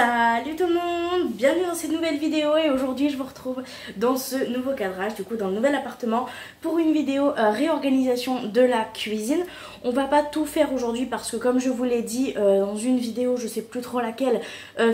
Salut tout le monde, bienvenue dans cette nouvelle vidéo et aujourd'hui je vous retrouve dans ce nouveau cadrage, du coup dans le nouvel appartement pour une vidéo réorganisation de la cuisine. On va pas tout faire aujourd'hui parce que comme je vous l'ai dit dans une vidéo, je sais plus trop laquelle,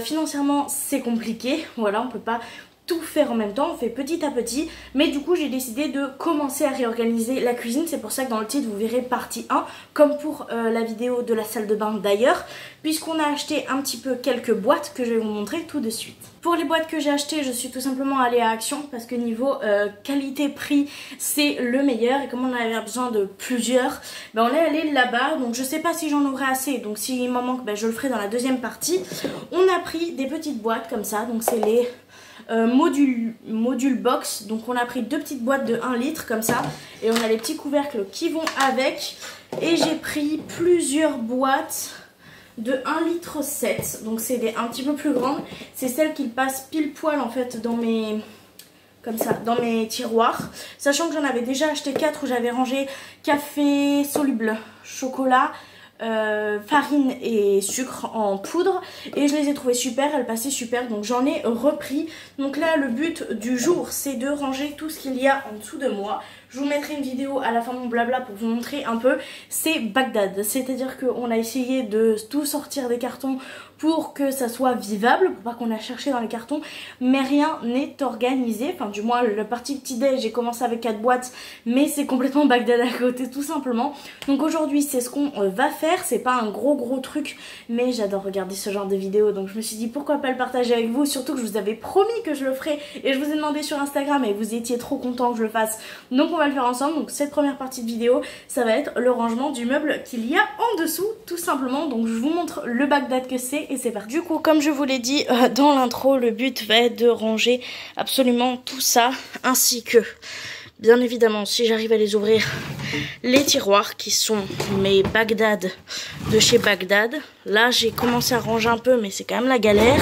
financièrement c'est compliqué, voilà, on peut pas tout faire en même temps, on fait petit à petit, mais du coup j'ai décidé de commencer à réorganiser la cuisine. C'est pour ça que dans le titre vous verrez partie 1 comme pour la vidéo de la salle de bain d'ailleurs, puisqu'on a acheté un petit peu quelques boîtes que je vais vous montrer tout de suite. Pour les boîtes que j'ai achetées, je suis tout simplement allée à Action parce que niveau qualité-prix c'est le meilleur, et comme on avait besoin de plusieurs, ben on est allé là-bas. Donc je sais pas si j'en aurai assez, donc s'il m'en manque ben je le ferai dans la deuxième partie. On a pris des petites boîtes comme ça, donc c'est les module box. Donc on a pris deux petites boîtes de 1 litre comme ça, et on a les petits couvercles qui vont avec. Et j'ai pris plusieurs boîtes de 1 litre 7, donc c'est des un petit peu plus grandes. C'est celles qui passent pile poil en fait dans mes... comme ça, dans mes tiroirs. Sachant que j'en avais déjà acheté 4 où j'avais rangé café soluble, chocolat, farine et sucre en poudre, et je les ai trouvées super, elles passaient super, donc j'en ai repris. Donc là le but du jour c'est de ranger tout ce qu'il y a en dessous de moi. Je vous mettrai une vidéo à la fin de mon blabla pour vous montrer un peu. C'est Bagdad, c'est à dire qu'on a essayé de tout sortir des cartons pour que ça soit vivable, pour pas qu'on a cherché dans les cartons, mais rien n'est organisé. Enfin du moins le parti petit déj, j'ai commencé avec 4 boîtes, mais c'est complètement Bagdad à côté tout simplement. Donc aujourd'hui c'est ce qu'on va faire. C'est pas un gros truc, mais j'adore regarder ce genre de vidéos, donc je me suis dit pourquoi pas le partager avec vous, surtout que je vous avais promis que je le ferais et je vous ai demandé sur Instagram et vous étiez trop content que je le fasse, donc on va le faire ensemble. Donc cette première partie de vidéo ça va être le rangement du meuble qu'il y a en dessous tout simplement. Donc je vous montre le Bagdad que c'est et c'est parti. Du coup comme je vous l'ai dit dans l'intro, le but va être de ranger absolument tout ça, ainsi que bien évidemment, si j'arrive à les ouvrir, les tiroirs qui sont mes Bagdad de chez Bagdad. Là j'ai commencé à ranger un peu, mais c'est quand même la galère.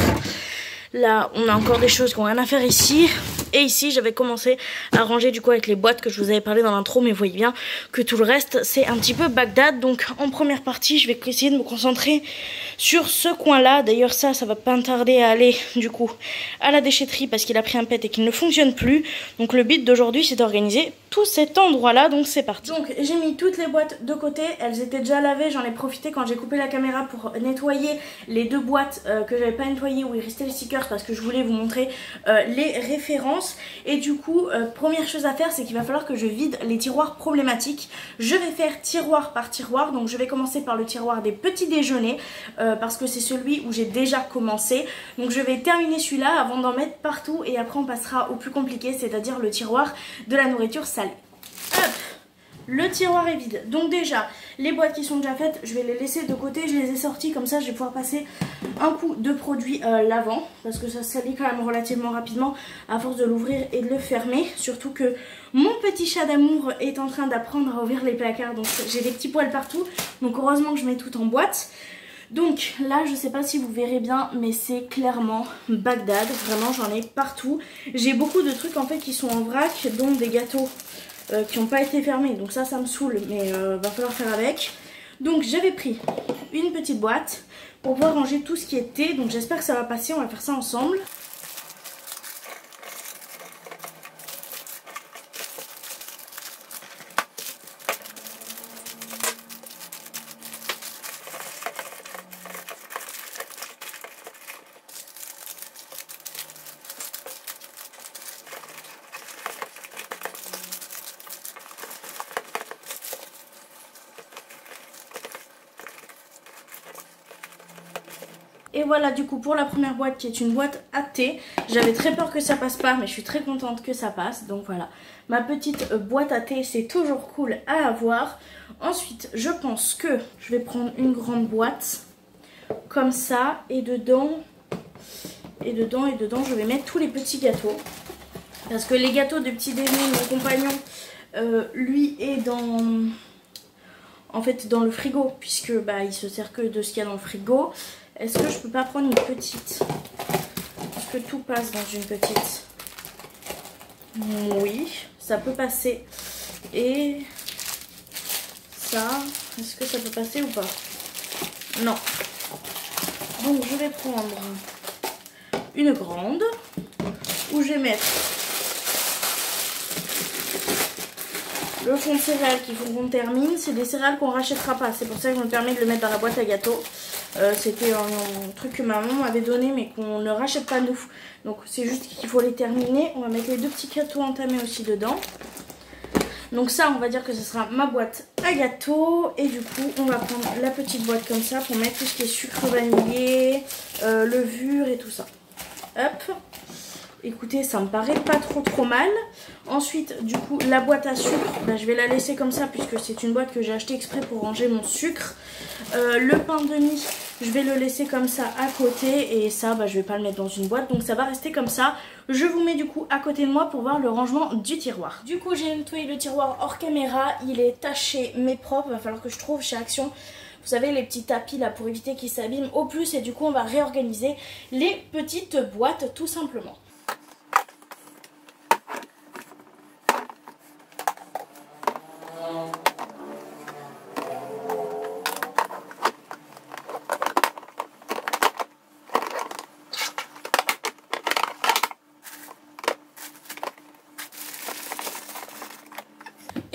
Là on a encore des choses qui n'ont rien à faire ici. Et ici j'avais commencé à ranger du coup avec les boîtes que je vous avais parlé dans l'intro, mais vous voyez bien que tout le reste c'est un petit peu Bagdad. Donc en première partie je vais essayer de me concentrer sur ce coin là. D'ailleurs ça va pas me tarder à aller du coup à la déchetterie parce qu'il a pris un pet et qu'il ne fonctionne plus. Donc le but d'aujourd'hui c'est d'organiser tout cet endroit là, donc c'est parti. Donc j'ai mis toutes les boîtes de côté, elles étaient déjà lavées, j'en ai profité quand j'ai coupé la caméra pour nettoyer les deux boîtes que j'avais pas nettoyées où il restait les stickers, parce que je voulais vous montrer les références. Et du coup première chose à faire c'est qu'il va falloir que je vide les tiroirs problématiques. Je vais faire tiroir par tiroir, donc je vais commencer par le tiroir des petits déjeuners parce que c'est celui où j'ai déjà commencé. Donc je vais terminer celui-là avant d'en mettre partout, et après on passera au plus compliqué, c'est-à-dire le tiroir de la nourriture salée. Hop, le tiroir est vide. Donc déjà les boîtes qui sont déjà faites je vais les laisser de côté, je les ai sorties comme ça je vais pouvoir passer un coup de produit lavant, parce que ça salit quand même relativement rapidement à force de l'ouvrir et de le fermer. Surtout que mon petit chat d'amour est en train d'apprendre à ouvrir les placards, donc j'ai des petits poils partout, donc heureusement que je mets tout en boîte. Donc là je sais pas si vous verrez bien, mais c'est clairement Bagdad, vraiment j'en ai partout. J'ai beaucoup de trucs en fait qui sont en vrac, dont des gâteaux qui n'ont pas été fermés, donc ça me saoule, mais va falloir faire avec. Donc j'avais pris une petite boîte pour pouvoir ranger tout ce qui était, donc j'espère que ça va passer, on va faire ça ensemble. Et voilà du coup pour la première boîte qui est une boîte à thé. J'avais très peur que ça passe pas, mais je suis très contente que ça passe. Donc voilà, ma petite boîte à thé, c'est toujours cool à avoir. Ensuite je pense que je vais prendre une grande boîte comme ça, et dedans je vais mettre tous les petits gâteaux. Parce que les gâteaux de petit déjeuner, mon compagnon lui est en fait dans le frigo, puisque bah il se sert que de ce qu'il y a dans le frigo. Est-ce que je peux pas prendre une petite? Est-ce que tout passe dans une petite? Oui, ça peut passer. Et ça, est-ce que ça peut passer ou pas? Non. Donc je vais prendre une grande où je vais mettre le fond de céréales qu'il faut qu'on termine. C'est des céréales qu'on rachètera pas, c'est pour ça que je me permets de le mettre dans la boîte à gâteaux. C'était un truc que ma maman m'avait donné mais qu'on ne rachète pas nous. Donc c'est juste qu'il faut les terminer. On va mettre les 2 petits gâteaux entamés aussi dedans. Donc ça, on va dire que ce sera ma boîte à gâteaux. Et du coup, on va prendre la petite boîte comme ça pour mettre tout ce qui est sucre vanillé, levure et tout ça. Hop. Écoutez, ça me paraît pas trop mal. Ensuite, du coup, la boîte à sucre, bah, je vais la laisser comme ça puisque c'est une boîte que j'ai achetée exprès pour ranger mon sucre. Le pain de mie, je vais le laisser comme ça à côté et ça, bah, je vais pas le mettre dans une boîte. Donc ça va rester comme ça. Je vous mets du coup à côté de moi pour voir le rangement du tiroir. Du coup, j'ai nettoyé le tiroir hors caméra. Il est taché mais propre. Il va falloir que je trouve chez Action, vous savez, les petits tapis là pour éviter qu'ils s'abîment au plus. Et du coup, on va réorganiser les petites boîtes tout simplement.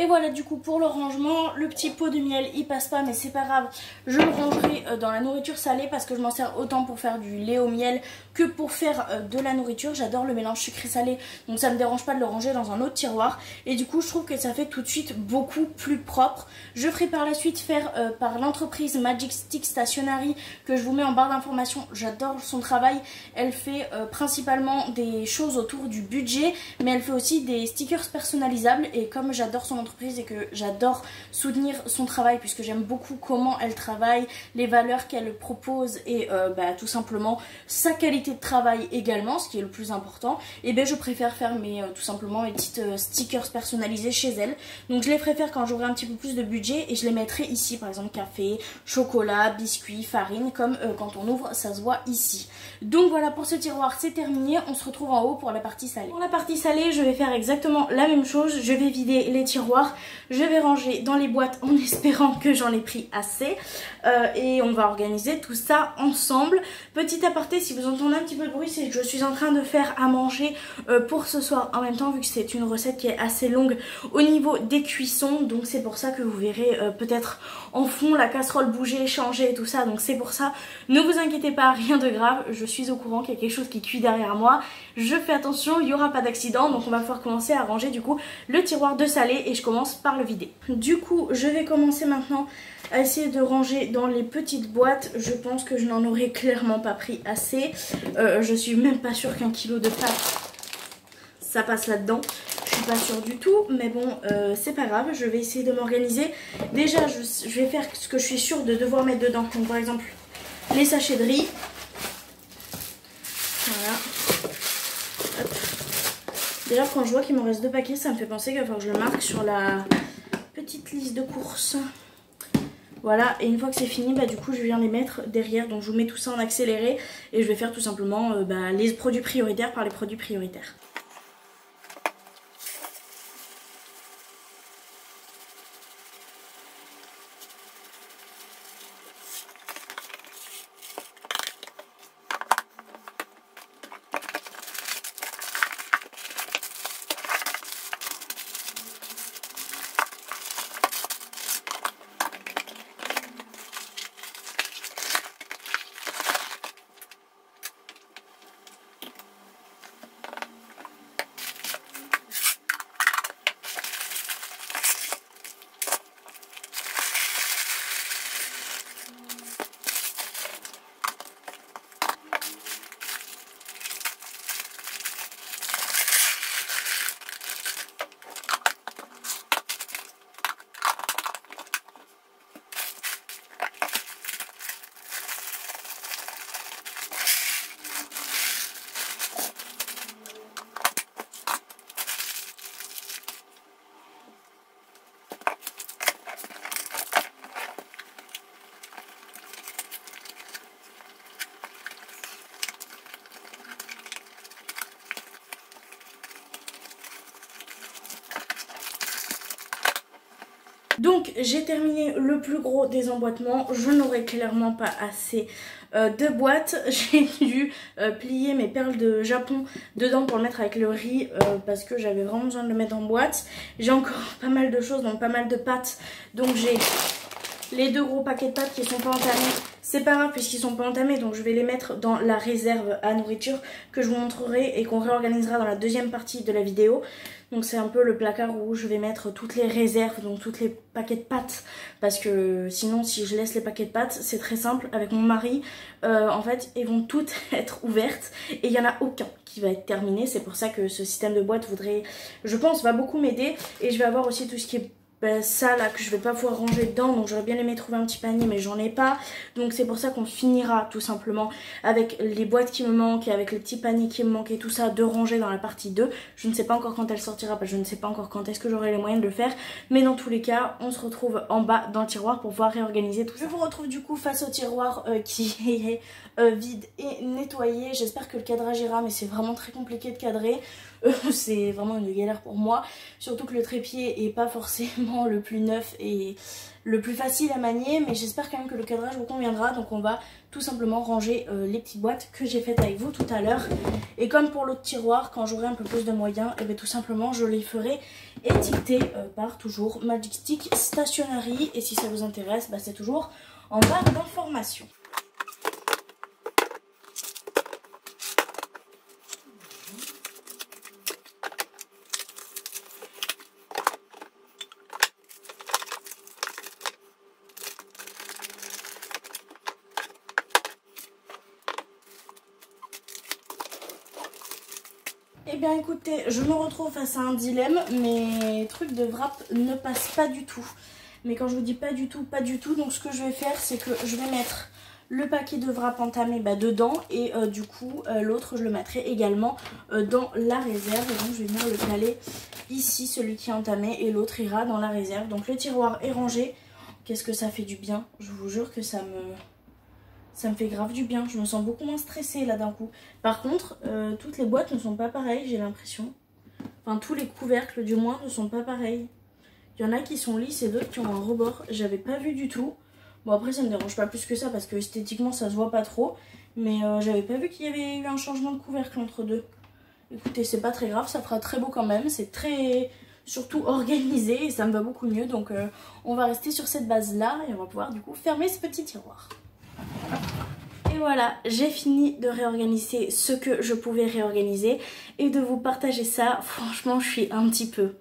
Et voilà, du coup pour le rangement, le petit pot de miel il passe pas mais c'est pas grave, je le rangerai dans la nourriture salée parce que je m'en sers autant pour faire du lait au miel que pour faire de la nourriture. J'adore le mélange sucré-salé, donc ça me dérange pas de le ranger dans un autre tiroir et du coup je trouve que ça fait tout de suite beaucoup plus propre. Je ferai par la suite faire par l'entreprise Magic Stick Stationery que je vous mets en barre d'informations. J'adore son travail, elle fait principalement des choses autour du budget mais elle fait aussi des stickers personnalisables et comme j'adore son entreprise et que j'adore soutenir son travail puisque j'aime beaucoup comment elle travaille, les valeurs qu'elle propose et tout simplement sa qualité de travail également, ce qui est le plus important, et bien je préfère faire tout simplement mes petites stickers personnalisés chez elle. Donc je les préfère quand j'aurai un petit peu plus de budget et je les mettrai ici, par exemple café, chocolat, biscuits, farine, comme quand on ouvre ça se voit ici. Donc voilà, pour ce tiroir c'est terminé, on se retrouve en haut pour la partie salée. Pour la partie salée je vais faire exactement la même chose, je vais vider les tiroirs, je vais ranger dans les boîtes en espérant que j'en ai pris assez et on va organiser tout ça ensemble. Petit aparté, si vous entendez un petit peu de bruit, c'est que je suis en train de faire à manger pour ce soir en même temps vu que c'est une recette qui est assez longue au niveau des cuissons, donc c'est pour ça que vous verrez peut-être en fond la casserole bouger, changer et tout ça, donc c'est pour ça, ne vous inquiétez pas, rien de grave, je suis au courant qu'il y a quelque chose qui cuit derrière moi, je fais attention, il n'y aura pas d'accident, donc on va pouvoir commencer à ranger du coup le tiroir de salé et je commence par le vider. Du coup je vais commencer maintenant à essayer de ranger dans les petites boîtes. Je pense que je n'en aurais clairement pas pris assez, je suis même pas sûre qu'un kilo de pâtes ça passe là-dedans, je suis pas sûre du tout, mais bon c'est pas grave, je vais essayer de m'organiser. Déjà je vais faire ce que je suis sûre de devoir mettre dedans, donc par exemple les sachets de riz, voilà. Hop. Déjà quand je vois qu'il me reste 2 paquets, ça me fait penser qu'il va falloir que je le marque sur la petite liste de courses. Voilà, et une fois que c'est fini, du coup je viens les mettre derrière, donc je vous mets tout ça en accéléré et je vais faire tout simplement les produits prioritaires par les produits prioritaires. Donc j'ai terminé le plus gros des emboîtements. Je n'aurai clairement pas assez de boîtes. J'ai dû plier mes perles de Japon dedans pour le mettre avec le riz parce que j'avais vraiment besoin de le mettre en boîte. J'ai encore pas mal de choses, donc pas mal de pâtes. Donc j'ai les 2 gros paquets de pâtes qui sont pas entamés. C'est pas grave puisqu'ils sont pas entamés, donc je vais les mettre dans la réserve à nourriture que je vous montrerai et qu'on réorganisera dans la deuxième partie de la vidéo. Donc c'est un peu le placard où je vais mettre toutes les réserves, donc tous les paquets de pâtes. Parce que sinon si je laisse les paquets de pâtes, c'est très simple. Avec mon mari, en fait, ils vont toutes être ouvertes et il n'y en a aucun qui va être terminé. C'est pour ça que ce système de boîte voudrait, je pense, va beaucoup m'aider. Et je vais avoir aussi tout ce qui est ça là que je vais pas pouvoir ranger dedans, donc j'aurais bien aimé trouver un petit panier mais j'en ai pas, donc c'est pour ça qu'on finira tout simplement avec les boîtes qui me manquent et avec les petits paniers qui me manquent et tout ça de ranger dans la partie 2. Je ne sais pas encore quand elle sortira parce que je ne sais pas encore quand est-ce que j'aurai les moyens de le faire, mais dans tous les cas on se retrouve en bas dans le tiroir pour pouvoir réorganiser tout ça. Je vous retrouve du coup face au tiroir qui est vide et nettoyé. J'espère que le cadrage ira, mais c'est vraiment très compliqué de cadrer. C'est vraiment une galère pour moi, surtout que le trépied est pas forcément le plus neuf et le plus facile à manier, mais j'espère quand même que le cadrage vous conviendra. Donc on va tout simplement ranger les petites boîtes que j'ai faites avec vous tout à l'heure. Et comme pour l'autre tiroir, quand j'aurai un peu plus de moyens, et bien tout simplement je les ferai étiqueter par toujours Magic Stick Stationery, et si ça vous intéresse, bah, c'est toujours en barre d'informations. Eh bien écoutez, je me retrouve face à un dilemme, mes trucs de wrap ne passent pas du tout. Mais quand je vous dis pas du tout, donc ce que je vais faire c'est que je vais mettre le paquet de wrap entamé dedans et du coup l'autre je le mettrai également dans la réserve. Donc je vais venir le caler ici, celui qui est entamé, et l'autre ira dans la réserve. Donc le tiroir est rangé. Qu'est-ce que ça fait du bien, je vous jure que ça me fait grave du bien, je me sens beaucoup moins stressée là d'un coup. Par contre, toutes les boîtes ne sont pas pareilles, j'ai l'impression. Enfin, tous les couvercles du moins ne sont pas pareils. Il y en a qui sont lisses et d'autres qui ont un rebord. J'avais pas vu du tout. Bon après ça me dérange pas plus que ça parce que esthétiquement ça se voit pas trop. Mais j'avais pas vu qu'il y avait eu un changement de couvercle entre deux. Écoutez, c'est pas très grave, ça fera très beau quand même. C'est très surtout organisé et ça me va beaucoup mieux. Donc on va rester sur cette base là et on va pouvoir du coup fermer ce petit tiroir. Et voilà, j'ai fini de réorganiser ce que je pouvais réorganiser et de vous partager ça. Franchement, je suis un petit peu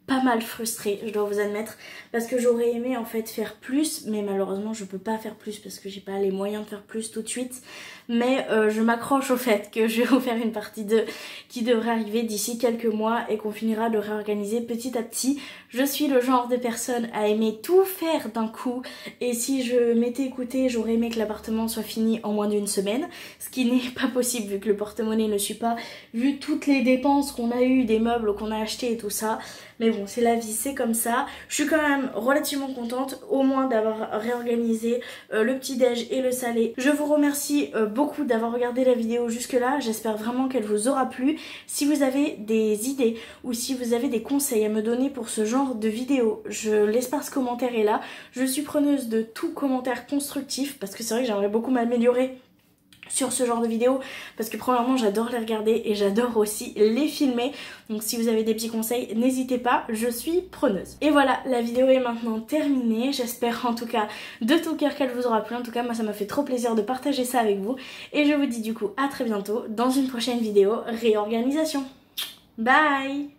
pas mal frustrée, je dois vous admettre, parce que j'aurais aimé en fait faire plus, mais malheureusement je peux pas faire plus parce que j'ai pas les moyens de faire plus tout de suite. Mais je m'accroche au fait que je vais vous faire une partie 2 qui devrait arriver d'ici quelques mois et qu'on finira de réorganiser petit à petit. Je suis le genre de personne à aimer tout faire d'un coup, et si je m'étais écoutée, j'aurais aimé que l'appartement soit fini en moins d'une semaine, ce qui n'est pas possible vu que le porte-monnaie ne suit pas, vu toutes les dépenses qu'on a eues, des meubles qu'on a achetés et tout ça. Mais bon, c'est la vie, c'est comme ça. Je suis quand même relativement contente au moins d'avoir réorganisé le petit-déj et le salé. Je vous remercie beaucoup d'avoir regardé la vidéo jusque là. J'espère vraiment qu'elle vous aura plu. Si vous avez des idées ou si vous avez des conseils à me donner pour ce genre de vidéo, l'espace commentaire est là. Je suis preneuse de tout commentaire constructif parce que c'est vrai que j'aimerais beaucoup m'améliorer sur ce genre de vidéos parce que premièrement j'adore les regarder et j'adore aussi les filmer, donc si vous avez des petits conseils n'hésitez pas, je suis preneuse. Et voilà, la vidéo est maintenant terminée, j'espère en tout cas de tout cœur qu'elle vous aura plu. En tout cas moi ça m'a fait trop plaisir de partager ça avec vous et je vous dis du coup à très bientôt dans une prochaine vidéo réorganisation. Bye.